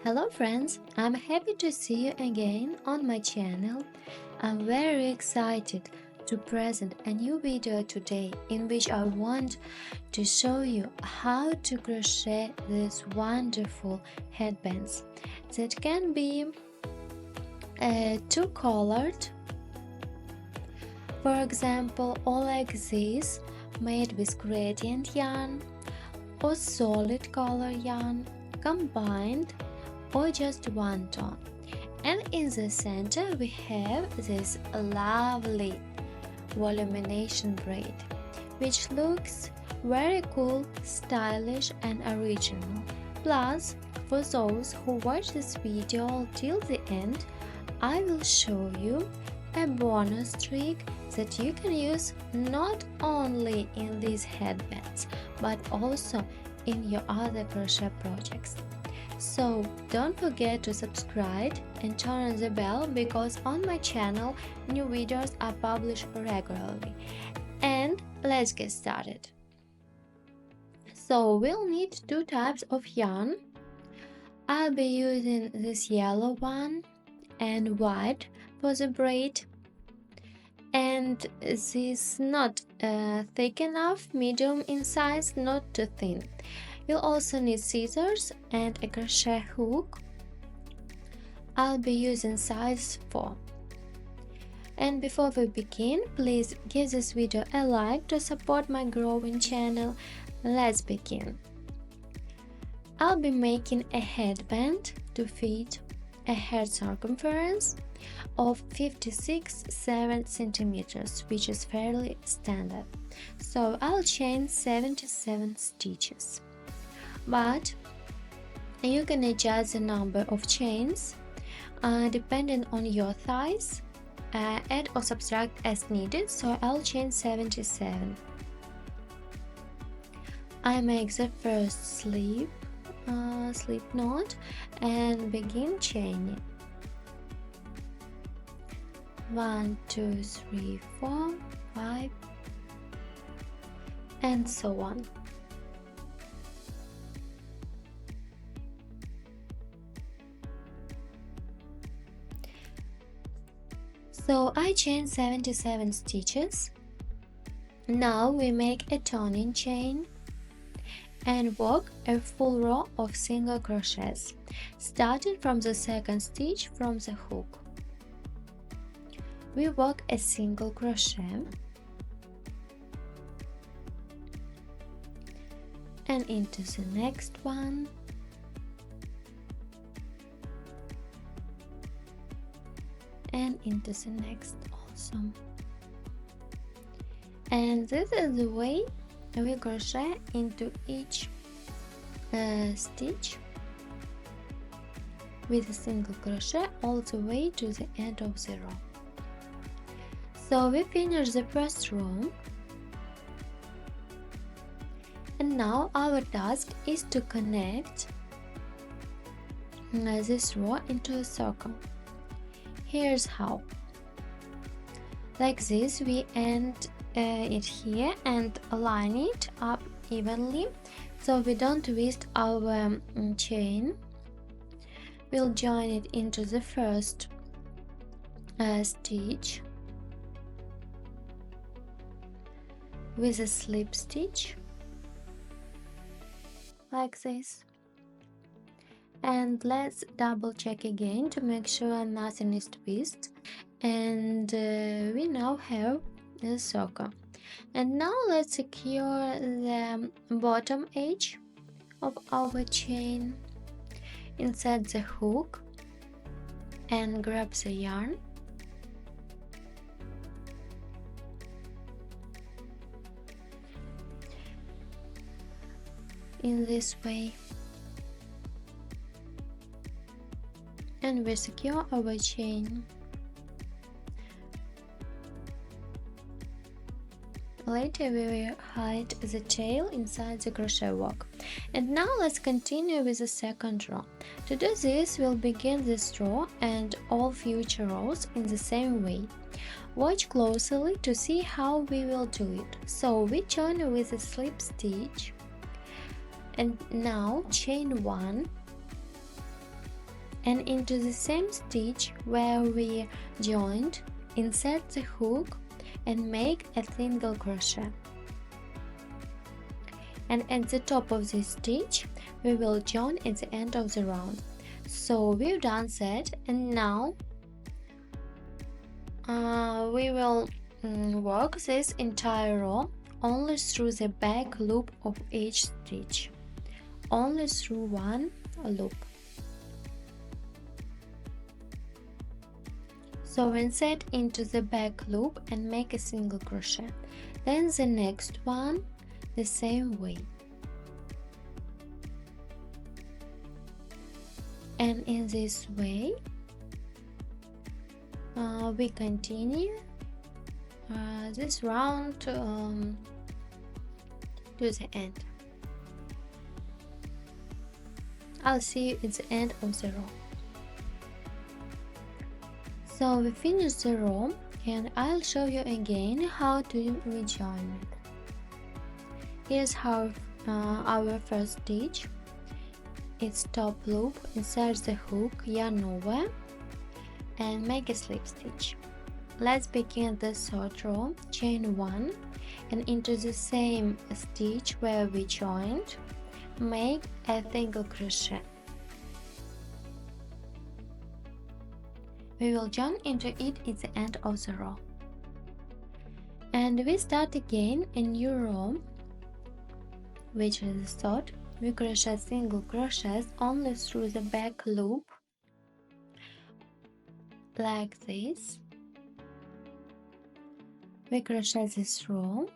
Hello friends, I'm happy to see you again on my channel. I'm very excited to present a new video today in which I want to show you how to crochet these wonderful headbands that can be two-colored, for example, or like this, made with gradient yarn or solid color yarn combined, or just one tone. And in the center we have this lovely volumination braid, which looks very cool, stylish and original. Plus, for those who watch this video till the end, I will show you a bonus trick that you can use not only in these headbands but also in your other crochet projects. So don't forget to subscribe and turn on the bell because on my channel new videos are published regularly. And let's get started. So we'll need two types of yarn. I'll be using this yellow one and white for the braid, and this is not thick enough, medium in size, not too thin. You'll also need scissors and a crochet hook. I'll be using size 4. And before we begin, please give this video a like to support my growing channel. Let's begin. I'll be making a headband to fit a head circumference of 56.7 centimeters, which is fairly standard. So I'll chain 77 stitches. But you can adjust the number of chains depending on your thighs, add or subtract as needed, so I'll chain 77. I make the first slip knot and begin chaining. 1, 2, 3, 4, 5 and so on. So I chain 77 stitches. Now we make a turning chain and work a full row of single crochets, starting from the second stitch from the hook. We work a single crochet and into the next one, and into the next also. And this is the way we crochet into each stitch with a single crochet all the way to the end of the row. So we finish the first row, and now our task is to connect this row into a circle. Here's how. Like this, we end it here and align it up evenly so we don't twist our chain. We'll join it into the first stitch with a slip stitch like this. And let's double check again to make sure nothing is twisted, and we now have the circle. And now let's secure the bottom edge of our chain, insert the hook and grab the yarn. In this way. And we secure our chain. Later we will hide the tail inside the crochet work. And now let's continue with the second row. To do this, we'll begin this row and all future rows in the same way. Watch closely to see how we will do it. So we join with a slip stitch, and now chain 1 and into the same stitch where we joined, insert the hook and make a single crochet. And at the top of this stitch we will join at the end of the round. So we've done that, and now we will work this entire row only through the back loop of each stitch, only through one loop. So insert into the back loop and make a single crochet, then the next one the same way, and in this way we continue this round to the end. I'll see you at the end of the row. So we finished the row, and I'll show you again how to rejoin it. Here's how our first stitch. It's top loop, insert the hook, yarn over and make a slip stitch. Let's begin the third row. Chain 1 and into the same stitch where we joined, make a single crochet. We will join into it at the end of the row, and we start again a new row, which is the third. We crochet single crochets only through the back loop like this. We crochet this row,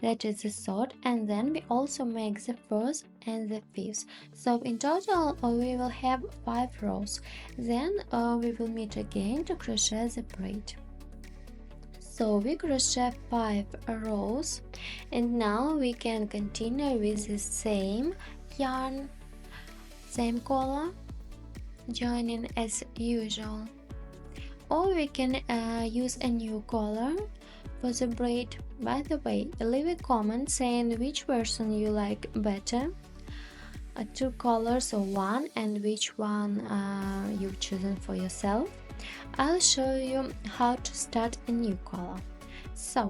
that is the third, and then we also make the fourth and the fifth. So in total we will have 5 rows. Then we will meet again to crochet the braid. So we crochet 5 rows, and now we can continue with the same yarn, same color, joining as usual, or we can use a new color for the braid. By the way, leave a comment saying which version you like better, 2 colors or 1, and which one you've chosen for yourself. I'll show you how to start a new color. So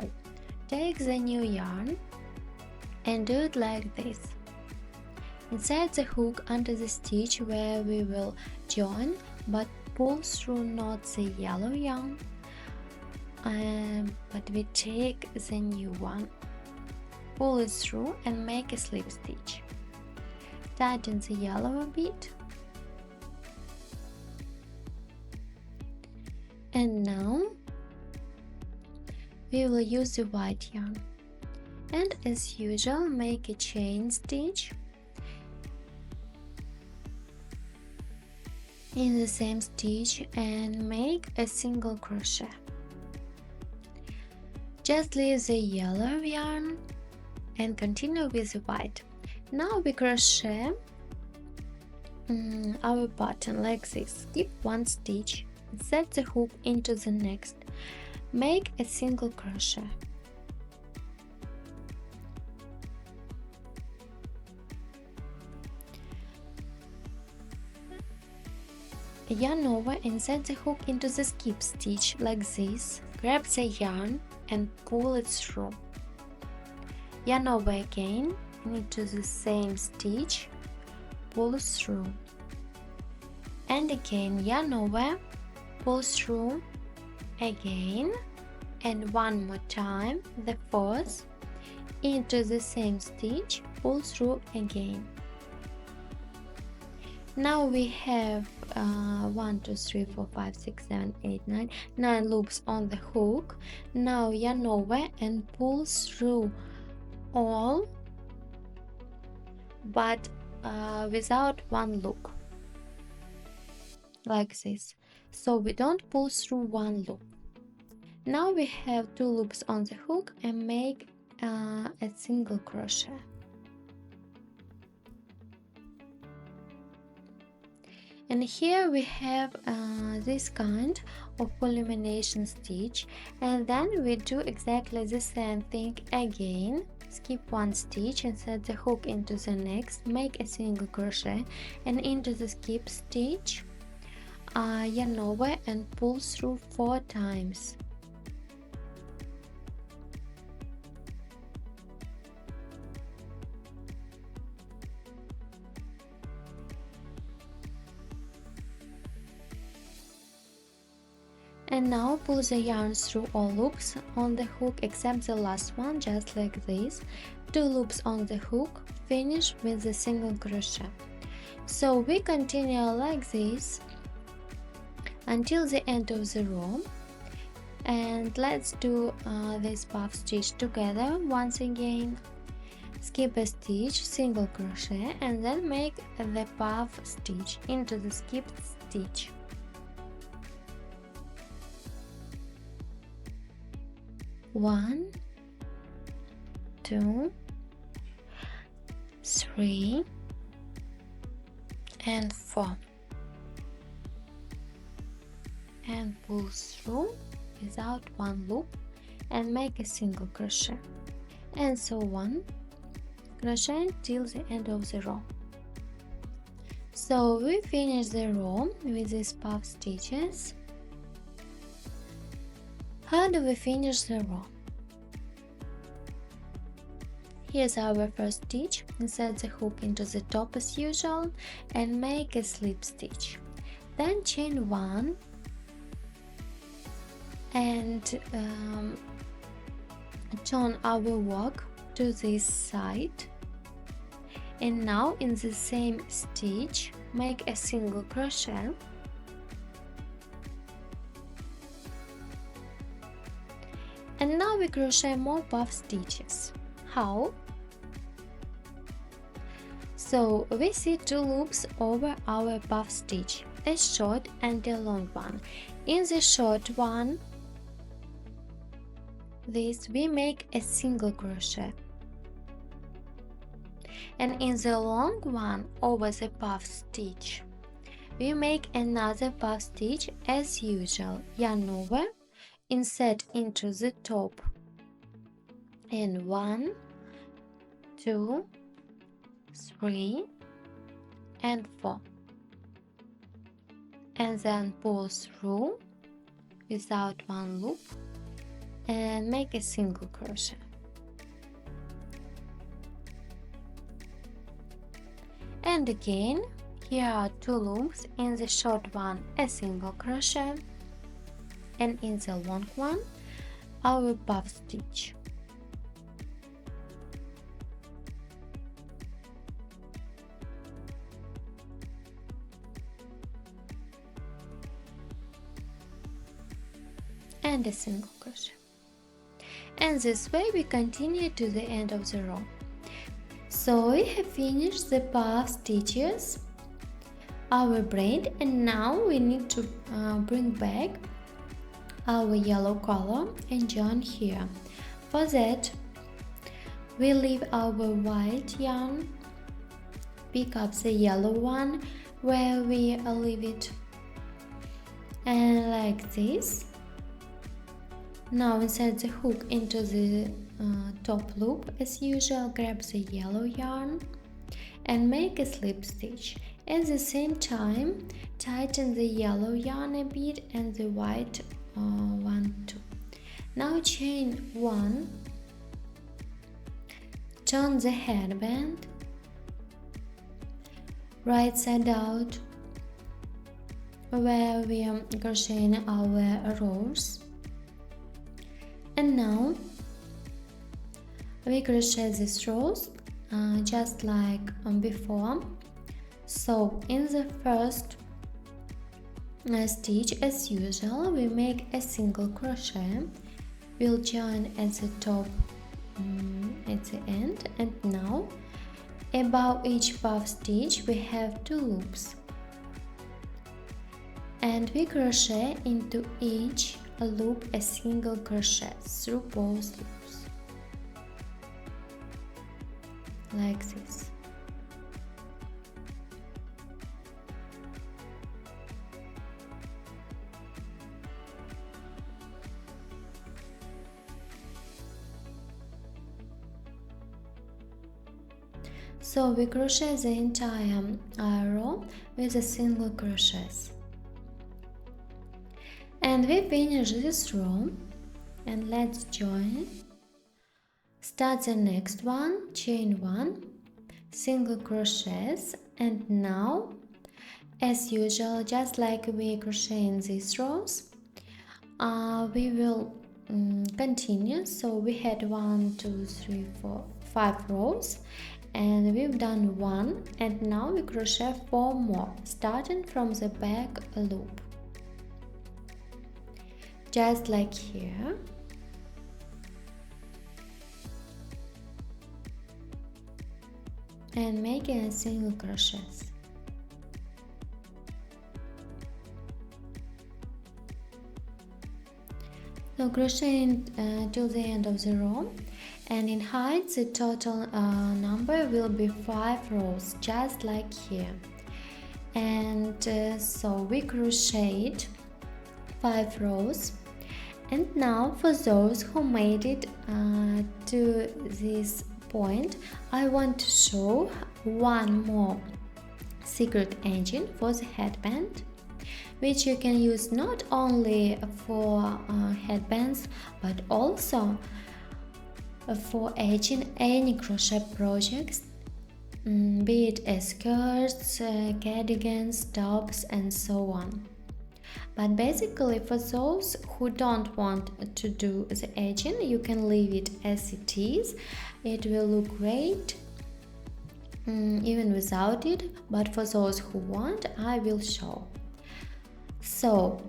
take the new yarn and do it like this. Insert the hook under the stitch where we will join, but pull through not the yellow yarn, but we take the new one, pull it through and make a slip stitch. Tighten the yellow a bit, and now we will use the white yarn, and as usual make a chain stitch in the same stitch and make a single crochet. Just leave the yellow yarn and continue with the white. Now we crochet our pattern like this. Skip 1 stitch, insert the hook into the next, make a single crochet. Yarn over, insert the hook into the skip stitch like this, grab the yarn and pull it through. Yarn over again into the same stitch, pull through, and again yarn over, pull through again, and one more time the fourth, into the same stitch, pull through again. Now we have 1, 2, 3, 4, 5, 6, 7, 8, 9 loops on the hook. Now yarn over and pull through all, but without one loop, like this. So we don't pull through one loop. Now we have 2 loops on the hook and make a single crochet. And here we have this kind of culmination stitch, and then we do exactly the same thing again. skip one stitch, insert the hook into the next, make a single crochet, and into the skip stitch yarn over and pull through 4 times. And now pull the yarn through all loops on the hook except the last one, just like this. 2 loops on the hook, finish with a single crochet. So we continue like this until the end of the row. And let's do this puff stitch together once again. Skip a stitch, single crochet, and then make the puff stitch into the skipped stitch. One, 2, 3, and 4, and pull through without one loop and make a single crochet, and so on, crochet till the end of the row. So we finish the row with these puff stitches. How do we finish the row? Here's our first stitch. Insert the hook into the top as usual and make a slip stitch. Then chain 1 and turn our work to this side. And now in the same stitch, make a single crochet. And now we crochet more puff stitches. How? So we see 2 loops over our puff stitch, a short and a long one. In the short one, we make a single crochet. And in the long one over the puff stitch, we make another puff stitch as usual, yarn over, insert into the top, and 1, 2, 3, and 4, and then pull through without one loop and make a single crochet. And again, here are 2 loops, in the short one a single crochet, and in the long one our puff stitch. And a single crochet. And this way we continue to the end of the row. So we have finished the puff stitches, our braid, and now we need to bring back our yellow color and join here. For that, we leave our white yarn, pick up the yellow one where we leave it, and like this. Now insert the hook into the top loop as usual, grab the yellow yarn and make a slip stitch. At the same time, tighten the yellow yarn a bit and the white one too. Now chain 1, turn the headband right side out where we are crocheting our rows, and now we crochet these rows just like before. So in the first stitch as usual we make a single crochet, we'll join at the top at the end, and now above each puff stitch we have 2 loops, and we crochet into each loop a single crochet through both loops like this. So we crochet the entire row with a single crochet. And we finish this row, and let's join. Start the next one, chain 1, single crochets, and now, as usual, just like we crochet in these rows, we will continue. So we had 1, 2, 3, 4, 5 rows, and we've done 1, and now we crochet 4 more, starting from the back loop, just like here. And making a single crochet. So crocheting till the end of the row, and in height the total number will be 5 rows, just like here. And so we crocheted 5 rows, and now for those who made it to this point, I want to show one more secret engine for the headband, which you can use not only for headbands but also for edging any crochet projects, be it skirts, cardigans, tops, and so on. But basically, for those who don't want to do the edging, you can leave it as it is. It will look great even without it, but for those who want, I will show. So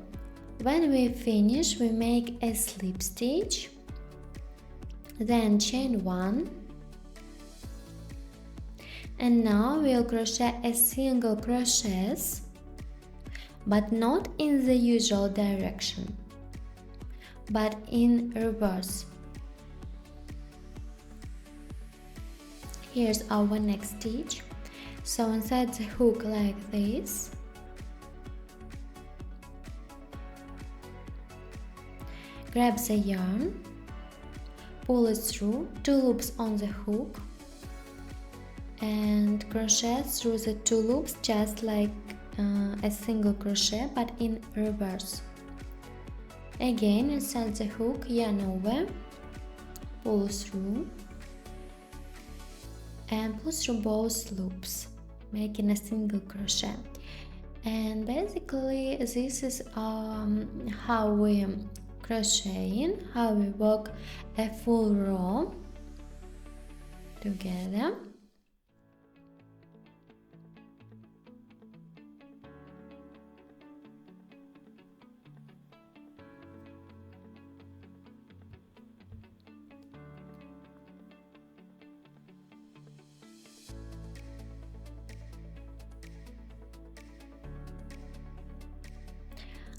when we finish, we make a slip stitch, then chain 1, and now we'll crochet a single crochet, but not in the usual direction, but in reverse. Here's our next stitch. So inside the hook like this, grab the yarn, pull it through 2 loops on the hook, and crochet through the 2 loops just like a single crochet, but in reverse. Again, inside the hook, yarn over, pull through, and pull through both loops, making a single crochet. And basically this is how we crocheting, how we work a full row together.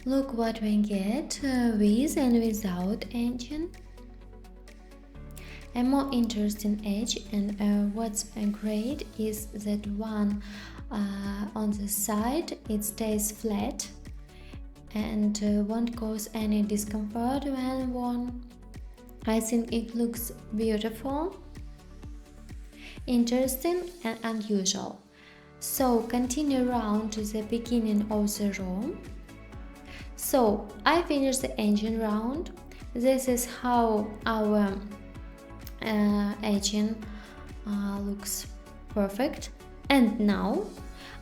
Look what we get with and without engine. A more interesting edge, and what's great is that one on the side it stays flat and won't cause any discomfort when worn. I think it looks beautiful, interesting, and unusual. So continue around to the beginning of the row. So I finished the engine round. This is how our edging looks perfect. And now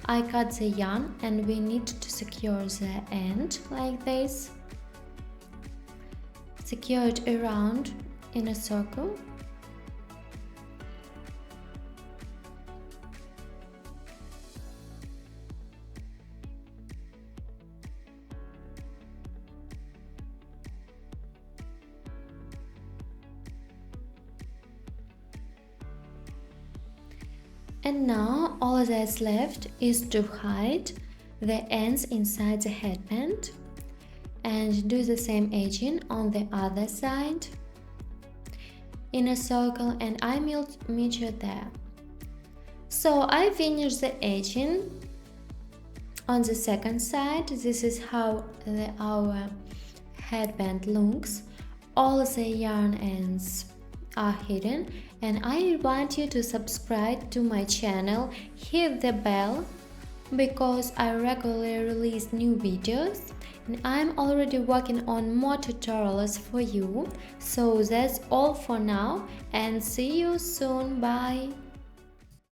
I cut the yarn, and we need to secure the end like this. Secure it around in a circle. And now all that's left is to hide the ends inside the headband and do the same edging on the other side in a circle, and I meet you there. So I finished the edging on the second side. This is how our headband looks. All the yarn ends are hidden, and I want you to subscribe to my channel, hit the bell because I regularly release new videos, and I'm already working on more tutorials for you. So that's all for now, and see you soon. Bye.